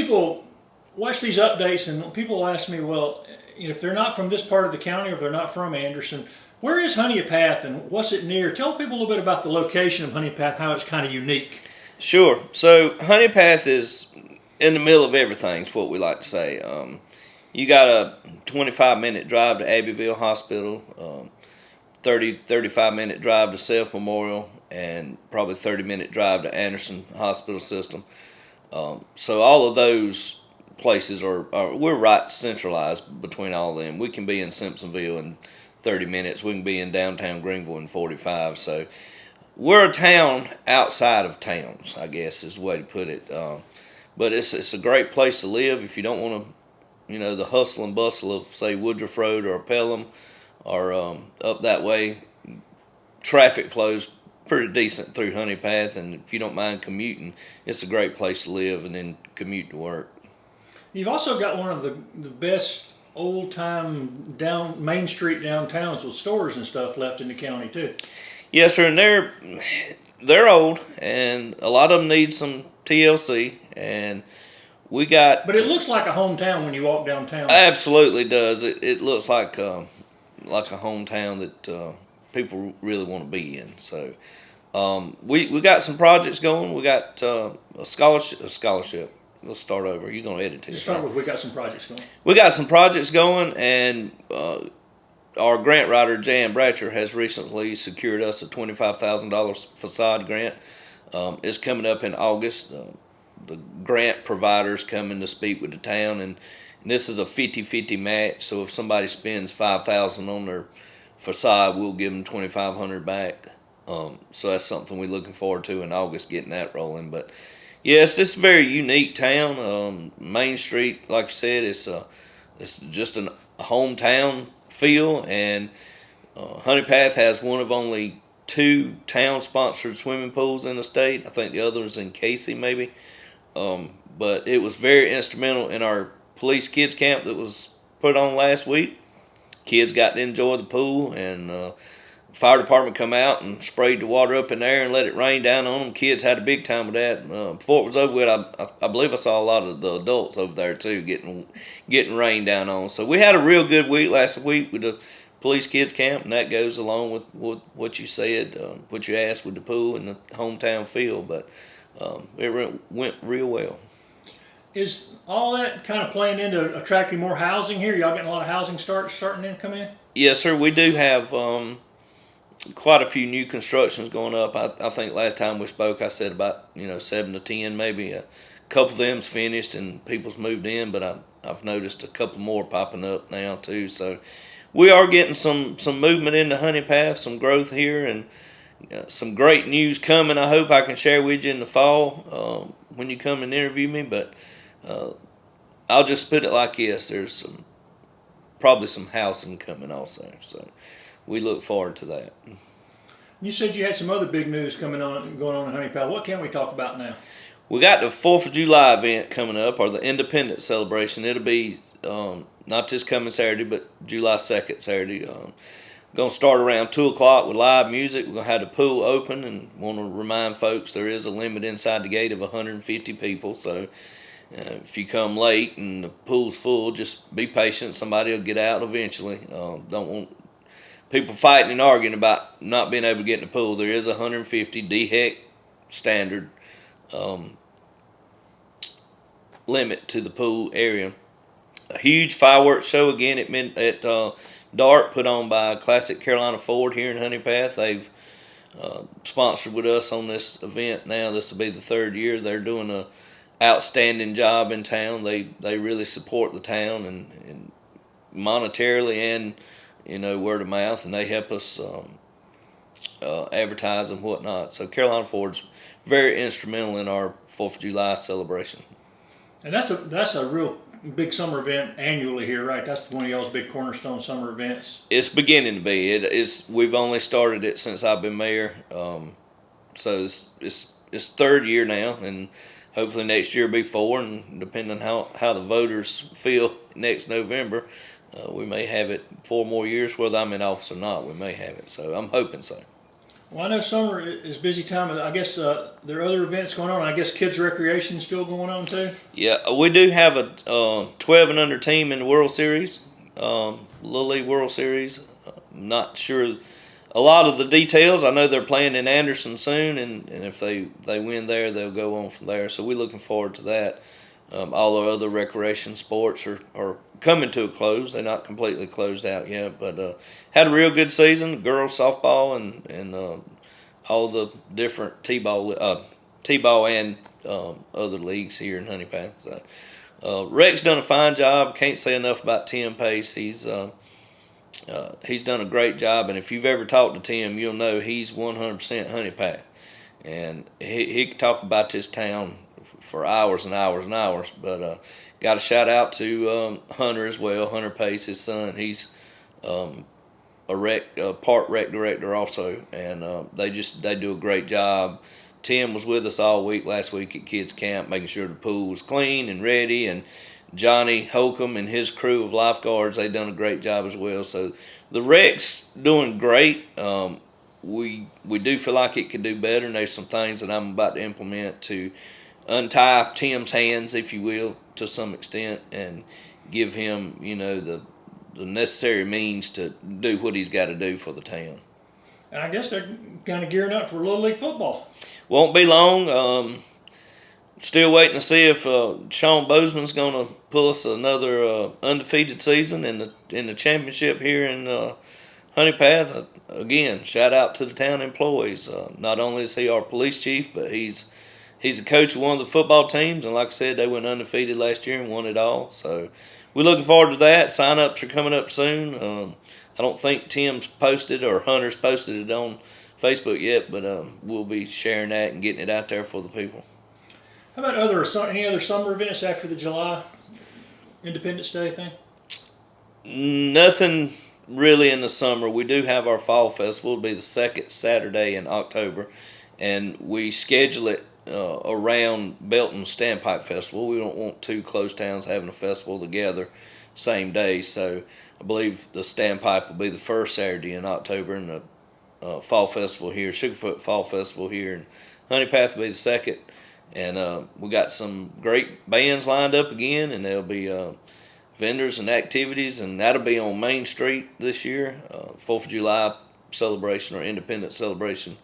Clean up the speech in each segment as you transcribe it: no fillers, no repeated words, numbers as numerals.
people watch these updates and people ask me, well, if they're not from this part of the county or if they're not from Anderson, where is Honea Path and what's it near? Tell people a little bit about the location of Honea Path, how it's kind of unique. Sure. So Honea Path is in the middle of everything, is what we like to say. You got a 25-minute drive to Abbeville Hospital, 35-minute drive to Self Memorial, and probably 30-minute drive to Anderson Hospital System. So all of those places we're right centralized between all of them. We can be in Simpsonville in 30 minutes. We can be in downtown Greenville in 45. So we're a town outside of towns, I guess is the way to put it. But it's a great place to live if you don't want to, the hustle and bustle of, say, Woodruff Road or Pelham or up that way. Traffic flows pretty decent through Honea Path, and if you don't mind commuting, it's a great place to live and then commute to work. You've also got one of the best old-time Main Street downtowns with stores and stuff left in the county, too. Yes, sir, and they're old, and a lot of them need some TLC, and we got... But it looks like a hometown when you walk downtown. Absolutely does. It looks like a hometown that people really want to be in. So we got some projects going. We got a scholarship. Let's start over. You're going to edit this. Start with we got some projects going. We got some projects going, and our grant writer, Jan Bratcher, has recently secured us a $25,000 facade grant. It's coming up in August. The grant provider's coming to speak with the town, and this is a 50-50 match. So if somebody spends $5,000 on their facade, we'll give them $2,500 back. So that's something we're looking forward to in August, getting that rolling. But yes, it's a very unique town. Main Street, like you said, it's just a hometown feel, and Honea Path has one of only 2 town-sponsored swimming pools in the state. I think the other is in Casey, maybe. But it was very instrumental in our police kids camp that was put on last week. Kids got to enjoy the pool, and fire department come out and sprayed the water up in there and let it rain down on them. Kids had a big time with that. Before it was over with, I believe I saw a lot of the adults over there too getting rain down on. So we had a real good week last week with the police kids camp, and that goes along with what you said, what you asked with the pool and the hometown feel. But it went real well. Is all that kind of playing into attracting more housing here? Y'all getting a lot of housing starting to come in? Yes, sir. We do have quite a few new constructions going up. I think last time we spoke, I said about 7 to 10 maybe. A couple of them's finished and people's moved in, but I've noticed a couple more popping up now too. So we are getting some movement into Honea Path, some growth here, and some great news coming. I hope I can share with you in the fall when you come and interview me. But I'll just put it like this: there's probably some housing coming also. So we look forward to that. You said you had some other big news going on in Honea Path. What can we talk about now? We got the 4th of July event coming up, or the Independence Celebration. It'll be not this coming Saturday, but July 2nd Saturday. Going to start around 2 o'clock with live music. We're going to have the pool open, and want to remind folks there is a limit inside the gate of 150 people. So if you come late and the pool's full, just be patient. Somebody will get out eventually. Don't want people fighting and arguing about not being able to get in the pool. There is 150 DHEC standard limit to the pool area. A huge fireworks show again at dark, put on by Classic Carolina Ford here in Honea Path. They've sponsored with us on this event now. This will be the 3rd year. They're doing a outstanding job in town. They really support the town and monetarily and word of mouth, and they help us advertise and whatnot. So Carolina Ford's very instrumental in our 4th of July celebration. And that's a real big summer event annually here, right? That's one of y'all's big cornerstone summer events. It's beginning to be. We've only started it since I've been mayor, so it's 3rd year now, and hopefully next year will be 4. And depending on how the voters feel next November, we may have it 4 more years, whether I'm in office or not. We may have it, so I'm hoping so. Well, I know summer is busy time. I guess there are other events going on. I guess kids recreation is still going on too. Yeah, we do have a 12 and under team in the World Series, Little League World Series. Not sure a lot of the details. I know they're playing in Anderson soon, and if they win there, they'll go on from there. So we're looking forward to that. All our other recreation sports are coming to a close. They're not completely closed out yet, but had a real good season. Girls softball and all the different t-ball and other leagues here in Honey Path. So Rex done a fine job. Can't say enough about Tim Pace. He's done a great job, and if you've ever talked to Tim, you'll know he's 100% Honey Path, and he could talk about this town for hours and hours and hours. But got a shout out to Hunter as well. Hunter Pace, his son. He's a park rec director also, and they do a great job. Tim was with us all week last week at kids camp, making sure the pool was clean and ready, and Johnny Holcomb and his crew of lifeguards, they done a great job as well. So the rec's doing great. We do feel like it could do better, and there's some things that I'm about to implement to untie Tim's hands, if you will, to some extent, and give him, the necessary means to do what he's got to do for the town. And I guess they're kind of gearing up for Little League football. Won't be long. Still waiting to see if Sean Bozeman's going to pull us another undefeated season in the championship here in Honey Path. Again, shout out to the town employees. Not only is he our police chief, but he's a coach of one of the football teams, and like I said, they went undefeated last year and won it all. So we're looking forward to that. Sign-ups are coming up soon. I don't think Tim's posted or Hunter's posted it on Facebook yet, but we'll be sharing that and getting it out there for the people. How about any other summer events after the July Independence Day thing? Nothing really in the summer. We do have our fall festival. It'll be the second Saturday in October, and we schedule it around Belton Standpipe Festival. We don't want two close towns having a festival together same day, so I believe the Standpipe will be the first Saturday in October, and the Fall Festival here, Sugarfoot Fall Festival here in Honey Path will be the second. And we got some great bands lined up again, and there'll be vendors and activities, and that'll be on Main Street this year. 4th of July celebration or Independence celebration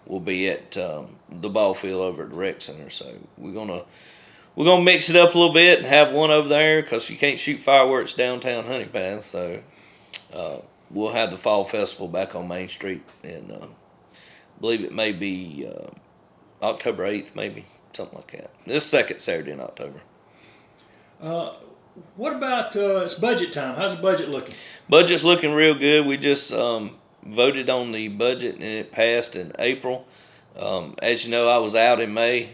will be at the ball field over at the rec center. So we're gonna mix it up a little bit and have one over there, because you can't shoot fireworks downtown Honey Path. So we'll have the fall festival back on Main Street, and I believe it may be October 8th, maybe. Something like that. This second Saturday in October. What about it's budget time? How's the budget looking? Budget's looking real good. We just voted on the budget, and it passed in April. As you know, I was out in May.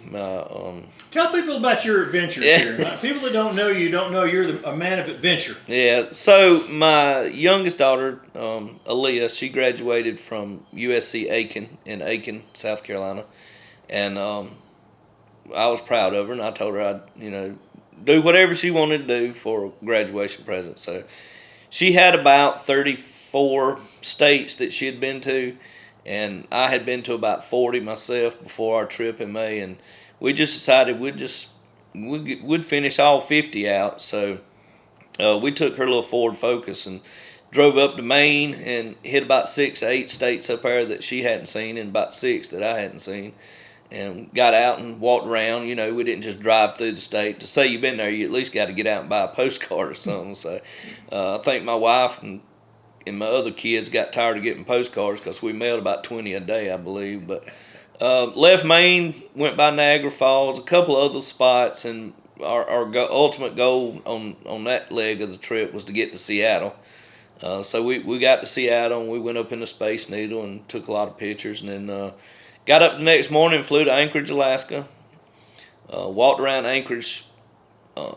Tell people about your adventures here. People that don't know you don't know you're a man of adventure. Yeah. So my youngest daughter, Aaliyah, she graduated from USC Aiken in Aiken, South Carolina, and I was proud of her, and I told her I'd, do whatever she wanted to do for a graduation present. So she had about 34 states that she had been to, and I had been to about 40 myself before our trip in May, and we just decided we'd finish all 50 out. So we took her little Ford Focus and drove up to Maine and hit about 6 or 8 states up there that she hadn't seen, and about 6 that I hadn't seen. And got out and walked around. We didn't just drive through the state. To say you've been there, you at least got to get out and buy a postcard or something. So I think my wife and my other kids got tired of getting postcards, because we mailed about 20 a day, I believe. But left Maine, went by Niagara Falls, a couple of other spots, and our ultimate goal on that leg of the trip was to get to Seattle. So we got to Seattle, and we went up in the Space Needle and took a lot of pictures, and then got up the next morning, flew to Anchorage, Alaska, walked around Anchorage a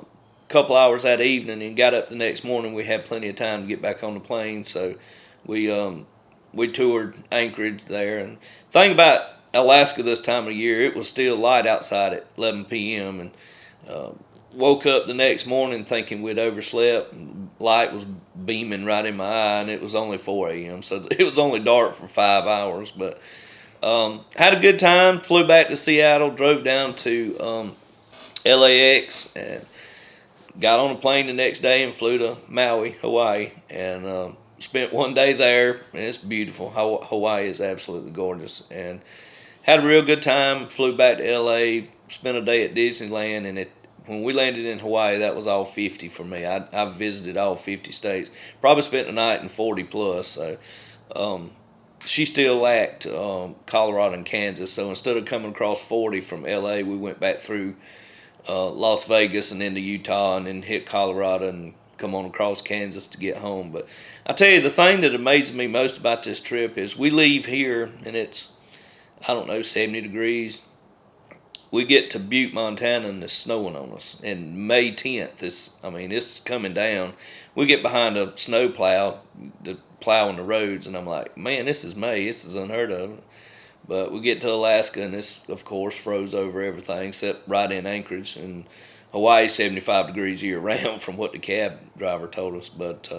couple hours that evening, and got up the next morning. We had plenty of time to get back on the plane, so we toured Anchorage there. And the thing about Alaska this time of year, it was still light outside at 11 p.m., and woke up the next morning thinking we'd overslept. Light was beaming right in my eye, and it was only 4 a.m., so it was only dark for 5 hours, but Had a good time. Flew back to Seattle. Drove down to LAX and got on a plane the next day and flew to Maui, Hawaii, and spent one day there. And it's beautiful. Hawaii is absolutely gorgeous, and had a real good time. Flew back to LA. Spent a day at Disneyland, and when we landed in Hawaii, that was all 50 for me. I visited all 50 states. Probably spent the night in 40 plus. So she still lacked Colorado and Kansas. So instead of coming across 40 from LA, we went back through Las Vegas and into Utah and then hit Colorado and come on across Kansas to get home. But I tell you, the thing that amazes me most about this trip is we leave here and it's, I don't know, 70 degrees. We get to Butte, Montana, and it's snowing on us. And May 10th, it's coming down. We get behind a snow plow, plowing the roads, and I'm like, man, this is May. This is unheard of. But we get to Alaska, and it's, of course, froze over everything except right in Anchorage. And Hawaii, 75 degrees year round from what the cab driver told us. But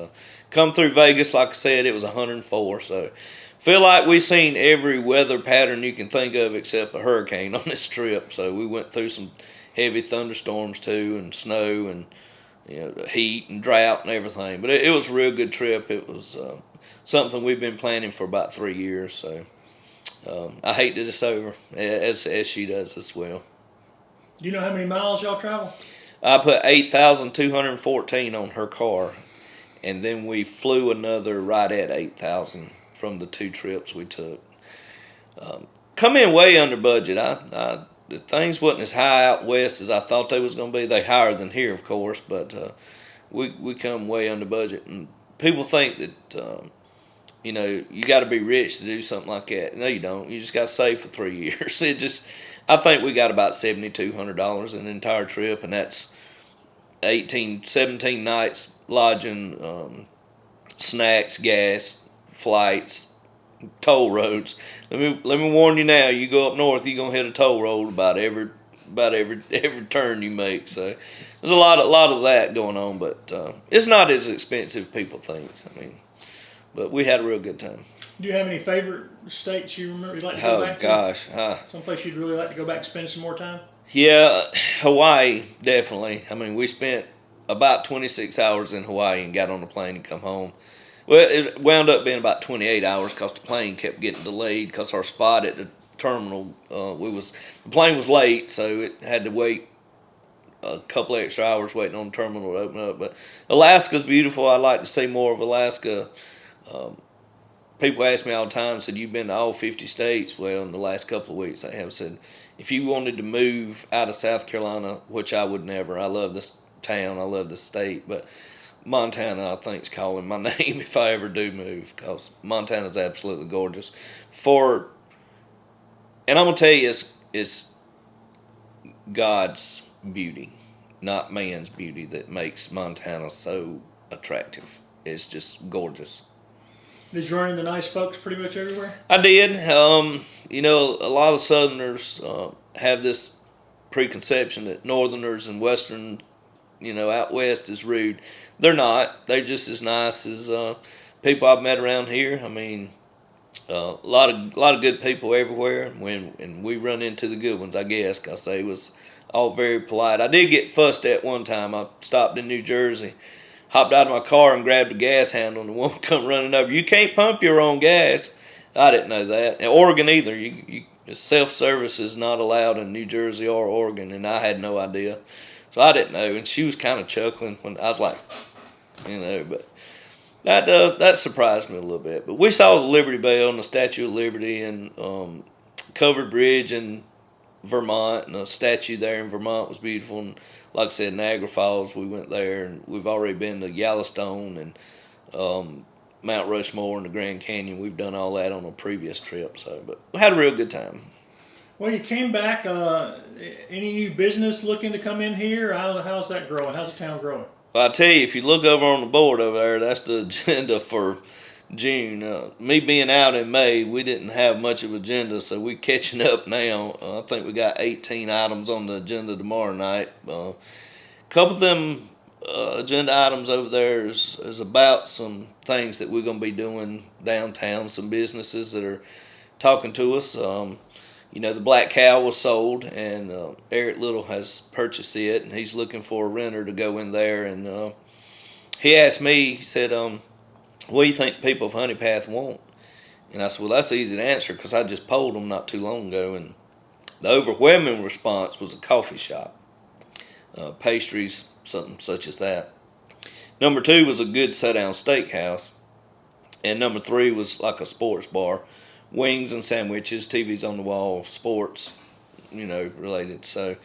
come through Vegas, like I said, it was 104. So feel like we've seen every weather pattern you can think of except a hurricane on this trip. So we went through some heavy thunderstorms too, and snow, and heat and drought and everything. But it was a real good trip. It was something we've been planning for about 3 years. So I hate that it's over, as she does as well. Do you know how many miles y'all travel? I put 8,214 on her car, and then we flew another right at 8,000 from the 2 trips we took. Come in way under budget. Things wasn't as high out west as I thought they was going to be. They higher than here, of course, but we come way under budget. And people think that you got to be rich to do something like that. No, you don't. You just got to save for 3 years. I think we got about $7,200 in the entire trip, and that's 17 nights lodging, snacks, gas, flights, toll roads. Let me warn you now. You go up north, you're gonna hit a toll road about every turn you make. So there's a lot of that going on, but it's not as expensive as people think. But we had a real good time. Do you have any favorite states you remember you'd like to go back to? Oh gosh, someplace you'd really like to go back and spend some more time? Yeah, Hawaii definitely. We spent about 26 hours in Hawaii and got on the plane and come home. Well, it wound up being about 28 hours because the plane kept getting delayed because our spot at the terminal, the plane was late, so it had to wait a couple extra hours waiting on the terminal to open up. But Alaska's beautiful. I'd like to see more of Alaska. People ask me all the time, said, you've been to all 50 states? Well, in the last couple of weeks I have. Said, if you wanted to move out of South Carolina, which I would never. I love this town. I love this state. But Montana, I think, is calling my name if I ever do move, because Montana's absolutely gorgeous. And I'm going to tell you, it's God's beauty, not man's beauty, that makes Montana so attractive. It's just gorgeous. Did you run into nice folks pretty much everywhere? I did. A lot of Southerners have this preconception that Northerners and Western, out west is rude. They're not. They're just as nice as people I've met around here. A lot of good people everywhere. And we run into the good ones, I guess, because they was all very polite. I did get fussed at one time. I stopped in New Jersey, hopped out of my car and grabbed the gas handle, and the woman come running over. You can't pump your own gas. I didn't know that. In Oregon either. Self-service is not allowed in New Jersey or Oregon, and I had no idea. So I didn't know, and she was kind of chuckling when I was like, but that surprised me a little bit. But we saw the Liberty Bell and the Statue of Liberty and Covered Bridge in Vermont, and a statue there in Vermont was beautiful. And like I said, Niagara Falls, we went there, and we've already been to Yellowstone and Mount Rushmore and the Grand Canyon. We've done all that on a previous trip, but we had a real good time. Well, you came back. Any new business looking to come in here? How's that growing? How's the town growing? Well, I tell you, if you look over on the board over there, that's the agenda for June. Me being out in May, we didn't have much of an agenda, so we're catching up now. I think we got 18 items on the agenda tomorrow night. A couple of them agenda items over there is about some things that we're going to be doing downtown, some businesses that are talking to us. You know, the Black Cow was sold, and Eric Little has purchased it, and he's looking for a renter to go in there. And he asked me, he said, what do you think the people of Honey Path want? And I said, well, that's easy to answer because I just polled them not too long ago, and the overwhelming response was a coffee shop, pastries, something such as that. Number 2 was a good sit-down steakhouse, and number 3 was like a sports bar, wings and sandwiches, TVs on the wall, sports, you know, related. So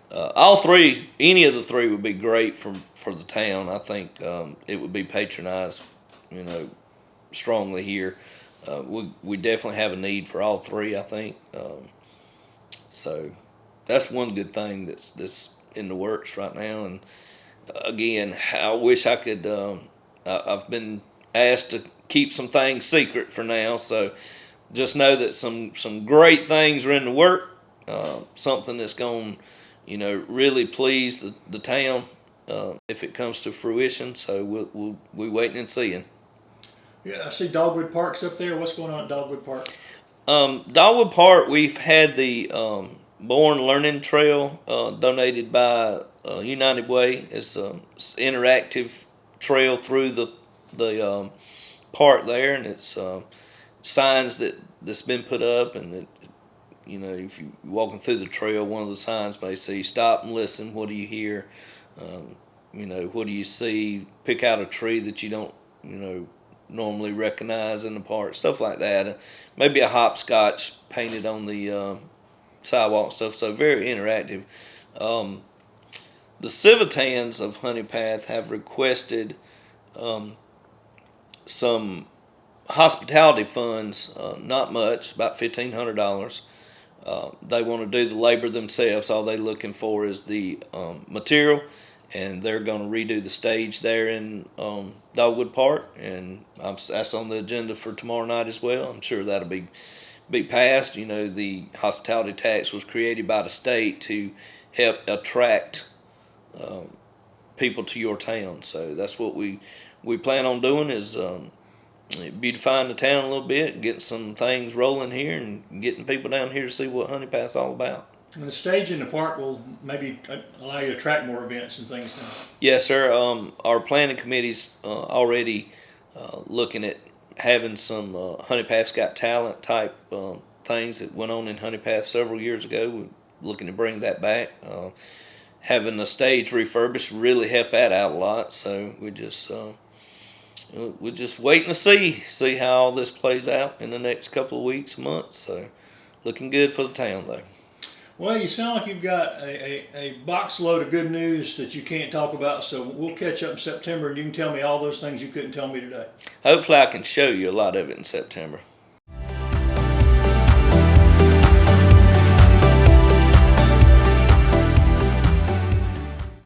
all 3, any of the 3 would be great for the town. I think it would be patronized, you know, strongly here. We definitely have a need for all 3, I think. So that's one good thing that's in the works right now. And again, I wish I could. I've been asked to keep some things secret for now, so just know that some great things are in the work. Something that's going, you know, really please the town if it comes to fruition. So we're waiting and seeing. Yeah, I see Dogwood Park's up there. What's going on at Dogwood Park? Dogwood Park, we've had the Born Learning Trail donated by United Way. It's an interactive trail through the park there, and it's signs that's been put up, and it, you know, if you're walking through the trail, one of the signs may say, "Stop and listen. What do you hear? You know, what do you see? Pick out a tree that you don't, you know, normally recognize in the park." Stuff like that. Maybe a hopscotch painted on the sidewalk stuff. So very interactive. The Civitans of Honey Path have requested some hospitality funds, not much, about $1,500. They want to do the labor themselves. All they're looking for is the material, and they're going to redo the stage there in Dogwood Park, and that's on the agenda for tomorrow night as well. I'm sure that'll be passed. You know, the hospitality tax was created by the state to help attract people to your town, so that's what we plan on doing, is beautifying the town a little bit, getting some things rolling here, and getting people down here to see what Honey Path's all about. And the stage in the park will maybe allow you to attract more events and things now. Yes, sir. Our planning committee's already looking at having some Honey Path's Got Talent type things that went on in Honey Path several years ago. We're looking to bring that back. Having the stage refurbished really helped that out a lot. So we're just waiting to see how all this plays out in the next couple of weeks, months. So looking good for the town, though. Well, you sound like you've got a box load of good news that you can't talk about, so we'll catch up in September, and you can tell me all those things you couldn't tell me today. Hopefully I can show you a lot of it in September.